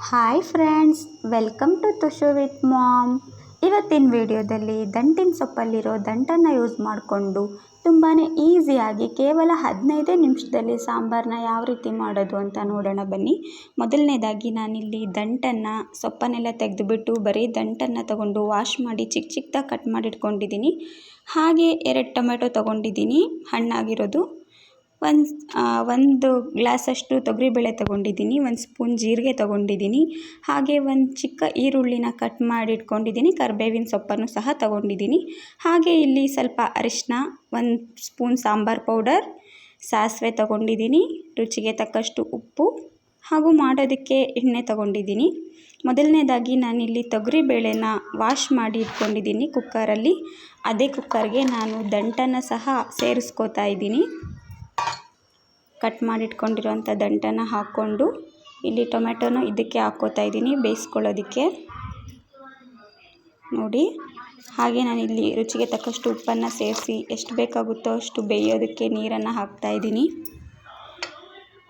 Hi friends, welcome to Tushu with mom. ಇವತ್ತಿನ ವಿಡಿಯೋದಲ್ಲಿ ದಂಟಿನ ಸೊಪ್ಪಲ್ಲಿರೋ ದಂಟನ್ನು ಯೂಸ್ ಮಾಡಿಕೊಂಡು ತುಂಬಾ ಈಸಿಯಾಗಿ ಕೇವಲ 15 ನಿಮಿಷದಲ್ಲಿ ಸಾಂಬಾರನ್ನ ಯಾವ ರೀತಿ ಮಾಡೋದು ಅಂತ ನೋಡೋಣ ಬನ್ನಿ. ಮೊದಲನೇದಾಗಿ ನಾನಿಲ್ಲಿ ದಂಟನ್ನು ಸೊಪ್ಪನ್ನೆಲ್ಲ ತೆಗೆದುಬಿಟ್ಟು ಬರೀ ದಂಟನ್ನು ತಗೊಂಡು ವಾಶ್ ಮಾಡಿ ಚಿಕ್ಕ ಚಿಕ್ಕದಾಗಿ ಕಟ್ ಮಾಡಿಟ್ಕೊಂಡಿದ್ದೀನಿ. ಹಾಗೆ 2 ಟೊಮೆಟೊ ತೊಗೊಂಡಿದ್ದೀನಿ ಹಣ್ಣಾಗಿರೋದು. ಒಂದು ಗ್ಲಾಸಷ್ಟು ತೊಗರಿಬೇಳೆ ತೊಗೊಂಡಿದ್ದೀನಿ, 1 ಸ್ಪೂನ್ ಜೀರಿಗೆ ತೊಗೊಂಡಿದ್ದೀನಿ, ಹಾಗೆ 1 ಚಿಕ್ಕ ಈರುಳ್ಳಿನ ಕಟ್ ಮಾಡಿ ಇಟ್ಕೊಂಡಿದ್ದೀನಿ, ಕರಿಬೇವಿನ ಸೊಪ್ಪನ್ನು ಸಹ ತೊಗೊಂಡಿದ್ದೀನಿ. ಹಾಗೆ ಇಲ್ಲಿ ಸ್ವಲ್ಪ ಅರಿಶಿನ, 1 ಸ್ಪೂನ್ ಸಾಂಬಾರ್ ಪೌಡರ್, ಸಾಸಿವೆ ತೊಗೊಂಡಿದ್ದೀನಿ, ರುಚಿಗೆ ತಕ್ಕಷ್ಟು ಉಪ್ಪು ಹಾಗೂ ಮಾಡೋದಕ್ಕೆ ಎಣ್ಣೆ ತೊಗೊಂಡಿದ್ದೀನಿ. ಮೊದಲನೇದಾಗಿ ನಾನಿಲ್ಲಿ ತೊಗರಿಬೇಳೆನ ವಾಶ್ ಮಾಡಿ ಇಟ್ಕೊಂಡಿದ್ದೀನಿ ಕುಕ್ಕರಲ್ಲಿ. ಅದೇ ಕುಕ್ಕರ್ಗೆ ನಾನು ದಂಟನ್ನು ಸಹ ಸೇರಿಸ್ಕೋತಾ ಇದ್ದೀನಿ. ಕಟ್ ಮಾಡಿಟ್ಕೊಂಡಿರೋಂಥ ದಂಟನ್ನು ಹಾಕ್ಕೊಂಡು ಇಲ್ಲಿ ಟೊಮೆಟೊನೂ ಇದಕ್ಕೆ ಹಾಕ್ಕೋತಾ ಇದ್ದೀನಿ ಬೇಯಿಸ್ಕೊಳ್ಳೋದಕ್ಕೆ ನೋಡಿ. ಹಾಗೆ ನಾನಿಲ್ಲಿ ರುಚಿಗೆ ತಕ್ಕಷ್ಟು ಉಪ್ಪನ್ನು ಸೇರಿಸಿ ಎಷ್ಟು ಬೇಕಾಗುತ್ತೋ ಅಷ್ಟು ಬೇಯೋದಕ್ಕೆ ನೀರನ್ನು ಹಾಕ್ತಾಯಿದ್ದೀನಿ.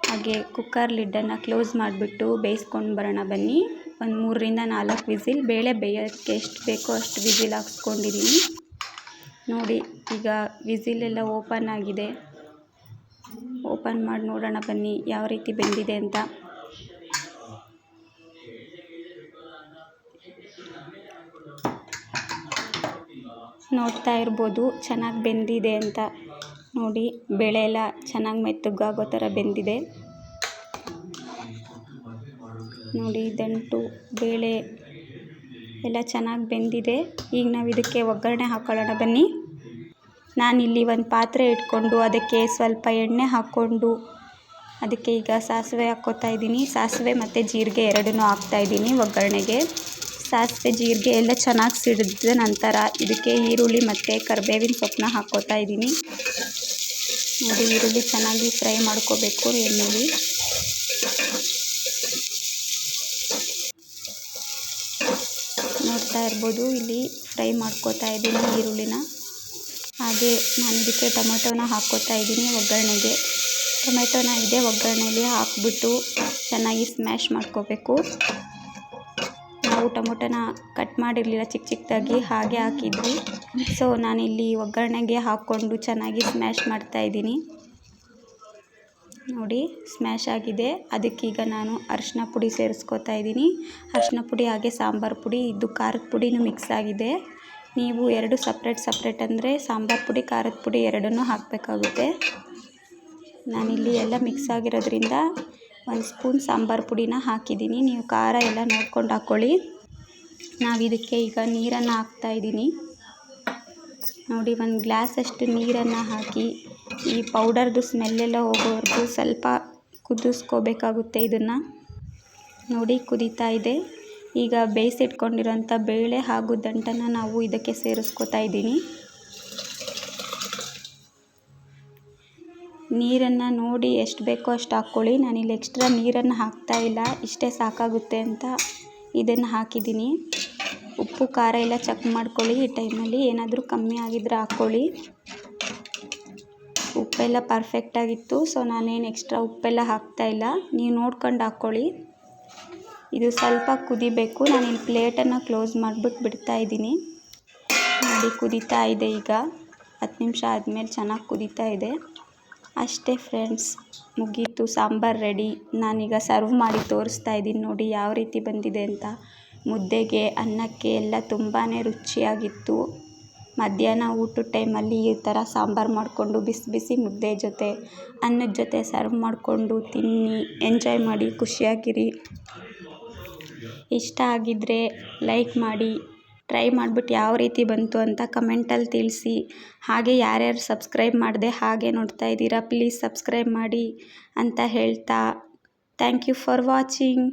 ಹಾಗೆ ಕುಕ್ಕರ್ ಲಿಡ್ಡನ್ನು ಕ್ಲೋಸ್ ಮಾಡಿಬಿಟ್ಟು ಬೇಯಿಸ್ಕೊಂಡು ಬರೋಣ ಬನ್ನಿ. 3 ರಿಂದ 4 ವಿಸಿಲ್, ಬೇಳೆ ಬೇಯೋಕ್ಕೆ ಎಷ್ಟು ಬೇಕೋ ಅಷ್ಟು ವಿಸಿಲ್ ಹಾಕ್ಸ್ಕೊಂಡಿದ್ದೀನಿ ನೋಡಿ. ಈಗ ವಿಸಿಲೆಲ್ಲ ಓಪನ್ ಆಗಿದೆ. ಓಪನ್ ಮಾಡಿ ನೋಡೋಣ ಬನ್ನಿ ಯಾವ ರೀತಿ ಬೆಂದಿದೆ ಅಂತ. ನೋಡ್ತಾ ಇರ್ಬೋದು ಚೆನ್ನಾಗಿ ಬೆಂದಿದೆ ಅಂತ ನೋಡಿ. ಬೇಳೆ ಎಲ್ಲ ಚೆನ್ನಾಗಿ ಮೆತ್ತಗಾಗೋ ಥರ ಬೆಂದಿದೆ ನೋಡಿ. ದಂಟು ಬೇಳೆ ಎಲ್ಲ ಚೆನ್ನಾಗಿ ಬೆಂದಿದೆ. ಈಗ ನಾವು ಇದಕ್ಕೆ ಒಗ್ಗರಣೆ ಹಾಕ್ಕೊಳ್ಳೋಣ ಬನ್ನಿ. ನಾನಿಲ್ಲಿ ಒಂದು ಪಾತ್ರೆ ಇಟ್ಕೊಂಡು ಅದಕ್ಕೆ ಸ್ವಲ್ಪ ಎಣ್ಣೆ ಹಾಕ್ಕೊಂಡು ಅದಕ್ಕೆ ಈಗ ಸಾಸಿವೆ ಹಾಕ್ಕೋತಾ ಇದ್ದೀನಿ. ಸಾಸಿವೆ ಮತ್ತು ಜೀರಿಗೆ ಎರಡನ್ನೂ ಹಾಕ್ತಾಯಿದ್ದೀನಿ ಒಗ್ಗರಣೆಗೆ. ಸಾಸಿವೆ ಜೀರಿಗೆ ಎಲ್ಲ ಚೆನ್ನಾಗಿ ಸಿಡಿದ ನಂತರ ಇದಕ್ಕೆ ಈರುಳ್ಳಿ ಮತ್ತು ಕರಿಬೇವಿನ ಸೊಪ್ಪನ್ನ ಹಾಕ್ಕೋತಾ ಇದ್ದೀನಿ ನೋಡಿ. ಈರುಳ್ಳಿ ಚೆನ್ನಾಗಿ ಫ್ರೈ ಮಾಡ್ಕೋಬೇಕು ಎಣ್ಣೆಲಿ. ನೋಡ್ತಾ ಇರ್ಬೋದು ಇಲ್ಲಿ ಫ್ರೈ ಮಾಡ್ಕೋತಾ ಇದ್ದೀನಿ ಈರುಳ್ಳಿನ. ಹಾಗೆ ನಾನು ಇದಕ್ಕೆ ಟೊಮೆಟೊನ ಹಾಕ್ಕೋತಾ ಇದ್ದೀನಿ ಒಗ್ಗರಣೆಗೆ. ಟೊಮೆಟೊನ ಇದೇ ಒಗ್ಗರಣೆಯಲ್ಲಿ ಹಾಕ್ಬಿಟ್ಟು ಚೆನ್ನಾಗಿ ಸ್ಮ್ಯಾಶ್ ಮಾಡ್ಕೋಬೇಕು. ನಾವು ಟೊಮೆಟೊನ ಕಟ್ ಮಾಡಿರಲಿಲ್ಲ ಚಿಕ್ಕ ಚಿಕ್ಕದಾಗಿ, ಹಾಗೆ ಹಾಕಿದ್ವಿ. ಸೊ ನಾನಿಲ್ಲಿ ಒಗ್ಗರಣೆಗೆ ಹಾಕ್ಕೊಂಡು ಚೆನ್ನಾಗಿ ಸ್ಮ್ಯಾಶ್ ಮಾಡ್ತಾಯಿದ್ದೀನಿ ನೋಡಿ. ಸ್ಮ್ಯಾಶ್ ಆಗಿದೆ. ಅದಕ್ಕೀಗ ನಾನು ಅರಿಶಿನ ಪುಡಿ ಸೇರಿಸ್ಕೋತಾ ಇದ್ದೀನಿ. ಅರಿಶಿನ ಪುಡಿ ಹಾಗೆ ಸಾಂಬಾರು ಪುಡಿ, ಇದು ಖಾರದ ಪುಡಿನೂ ಮಿಕ್ಸ್ ಆಗಿದೆ. ನೀವು 2 ಸಪ್ರೇಟ್ ಅಂದರೆ ಸಾಂಬಾರು ಪುಡಿ ಖಾರದ ಪುಡಿ ಎರಡನ್ನೂ ಹಾಕಬೇಕಾಗುತ್ತೆ. ನಾನಿಲ್ಲಿ ಎಲ್ಲ ಮಿಕ್ಸ್ ಆಗಿರೋದ್ರಿಂದ 1 ಸ್ಪೂನ್ ಸಾಂಬಾರು ಪುಡಿನ ಹಾಕಿದ್ದೀನಿ. ನೀವು ಖಾರ ಎಲ್ಲ ನೋಡ್ಕೊಂಡು ಹಾಕ್ಕೊಳ್ಳಿ. ನಾವು ಇದಕ್ಕೆ ಈಗ ನೀರನ್ನು ಹಾಕ್ತಾಯಿದ್ದೀನಿ ನೋಡಿ. 1 ಗ್ಲಾಸಷ್ಟು ನೀರನ್ನು ಹಾಕಿ ಈ ಪೌಡರ್ದು ಸ್ಮೆಲ್ಲೆಲ್ಲ ಹೋಗೋವರೆಗೂ ಸ್ವಲ್ಪ ಕುದಿಸ್ಕೋಬೇಕಾಗುತ್ತೆ ಇದನ್ನು ನೋಡಿ. ಕುದೀತಾ ಇದೆ. ಈಗ ಬೇಯಿಸಿಟ್ಕೊಂಡಿರೋಂಥ ಬೇಳೆ ಹಾಗೂ ದಂಟನ್ನು ನಾವು ಇದಕ್ಕೆ ಸೇರಿಸ್ಕೋತಾ ಇದ್ದೀನಿ. ನೀರನ್ನು ನೋಡಿ ಎಷ್ಟು ಬೇಕೋ ಅಷ್ಟು ಹಾಕ್ಕೊಳ್ಳಿ. ನಾನಿಲ್ಲಿ ಎಕ್ಸ್ಟ್ರಾ ನೀರನ್ನು ಹಾಕ್ತಾ ಇಲ್ಲ, ಇಷ್ಟೇ ಸಾಕಾಗುತ್ತೆ ಅಂತ ಇದನ್ನು ಹಾಕಿದ್ದೀನಿ. ಉಪ್ಪು ಖಾರ ಎಲ್ಲ ಚೆಕ್ ಮಾಡ್ಕೊಳ್ಳಿ. ಈ ಟೈಮಲ್ಲಿ ಏನಾದರೂ ಕಮ್ಮಿ ಆಗಿದ್ರೆ ಹಾಕ್ಕೊಳ್ಳಿ. ಉಪ್ಪೆಲ್ಲ ಪರ್ಫೆಕ್ಟಾಗಿತ್ತು, ಸೊ ನಾನೇನು ಎಕ್ಸ್ಟ್ರಾ ಉಪ್ಪೆಲ್ಲ ಹಾಕ್ತಾಯಿಲ್ಲ. ನೀವು ನೋಡ್ಕೊಂಡು ಹಾಕ್ಕೊಳ್ಳಿ. ಇದು ಸ್ವಲ್ಪ ಕುದಿಬೇಕು. ನಾನಿಲ್ಲಿ ಪ್ಲೇಟನ್ನು ಕ್ಲೋಸ್ ಮಾಡಿಬಿಟ್ಟು ಬಿಡ್ತಾಯಿದ್ದೀನಿ ನೋಡಿ. ಕುದೀತಾ ಇದೆ. ಈಗ 10 ನಿಮಿಷ ಆದಮೇಲೆ ಚೆನ್ನಾಗಿ ಕುದೀತಾ ಇದೆ. ಅಷ್ಟೇ ಫ್ರೆಂಡ್ಸ್, ಮುಗೀತು, ಸಾಂಬಾರು ರೆಡಿ. ನಾನೀಗ ಸರ್ವ್ ಮಾಡಿ ತೋರಿಸ್ತಾ ಇದ್ದೀನಿ ನೋಡಿ ಯಾವ ರೀತಿ ಬಂದಿದೆ ಅಂತ. ಮುದ್ದೆಗೆ, ಅನ್ನಕ್ಕೆ ಎಲ್ಲ ತುಂಬಾ ರುಚಿಯಾಗಿತ್ತು. ಮಧ್ಯಾಹ್ನ ಊಟದ ಟೈಮಲ್ಲಿ ಈ ಥರ ಸಾಂಬಾರು ಮಾಡಿಕೊಂಡು ಬಿಸಿ ಬಿಸಿ ಮುದ್ದೆ ಜೊತೆ, ಅನ್ನದ ಜೊತೆ ಸರ್ವ್ ಮಾಡಿಕೊಂಡು ತಿನ್ನಿ, ಎಂಜಾಯ್ ಮಾಡಿ, ಖುಷಿಯಾಗಿರಿ. ಇಷ್ಟ ಆಗಿದ್ದರೆ ಲೈಕ್ ಮಾಡಿ, ಟ್ರೈ ಮಾಡಿಬಿಟ್ಟು ಯಾವ ರೀತಿ ಬಂತು ಅಂತ ಕಮೆಂಟಲ್ಲಿ ತಿಳಿಸಿ. ಹಾಗೆ ಯಾರ್ಯಾರು ಸಬ್ಸ್ಕ್ರೈಬ್ ಮಾಡದೆ ಹಾಗೆ ನೋಡ್ತಾ ಇದ್ದೀರಾ, ಪ್ಲೀಸ್ ಸಬ್ಸ್ಕ್ರೈಬ್ ಮಾಡಿ ಅಂತ ಹೇಳ್ತಾ ಥ್ಯಾಂಕ್ ಯು ಫಾರ್ ವಾಚಿಂಗ್.